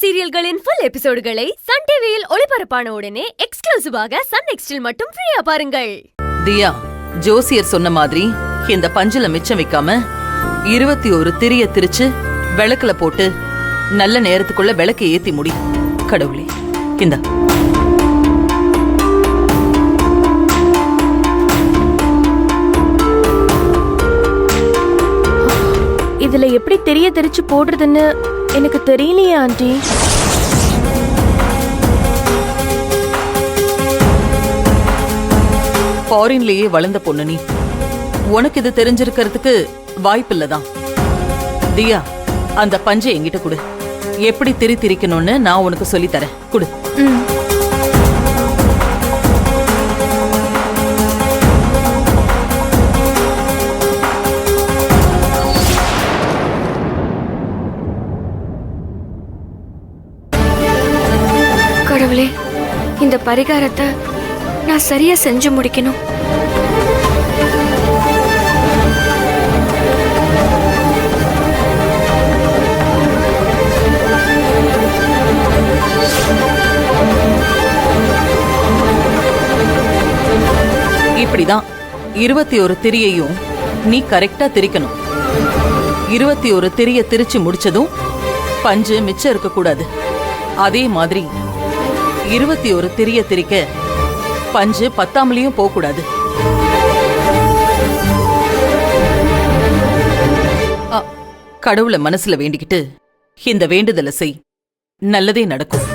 சீரியல்களின் full எபிசோடுகளை Sun டிவியில் ஒளிபரப்பான உடனே எக்ஸ்க்ளூசிவாக சன் நெக்ஸ்டில் மட்டும் ஃப்ரீயா பாருங்கள். தியா, ஜோசியர் சொன்ன மாதிரி இந்த பஞ்சுல மிச்சம் வைக்காம 21 திரிய திரிச்சு விளக்குல போட்டு நல்ல நேரத்துக்குள்ள விளக்கு ஏத்தி முடி. கடவுளே, இந்த இதுல எப்படி தெரிய தெரிச்சு போடுறதுன்னு எனக்கு தெரியலையே ஆண்டி. ஃபாரின்லயே வளர்ந்த பொண்ணு நீ, உனக்கு இது தெரிஞ்சிருக்கிறதுக்கு வாய்ப்பில்லதான். தியா, அந்த பஞ்சை என்கிட்ட கொடு. எப்படி திரிக்கணும்னு நான் உனக்கு சொல்லி தரேன். கொடு. கடவுளே, இந்த பரிகாரத்தை நான் சரியா செஞ்சு முடிக்கணும். இப்படிதான் 21 திரியையும் நீ கரெக்டா திரிக்கணும். 21 திரிய திரிச்சு முடிச்சதும் பஞ்சு மிச்சம் இருக்க கூடாது. அதே மாதிரி 21 திரிய திரிக்க பஞ்சு பத்தாமலையும் போக கூடாது. கடவுளை மனசுல வேண்டிக்கிட்டு இந்த வேண்டுதலை செய். நல்லதே நடக்கும்.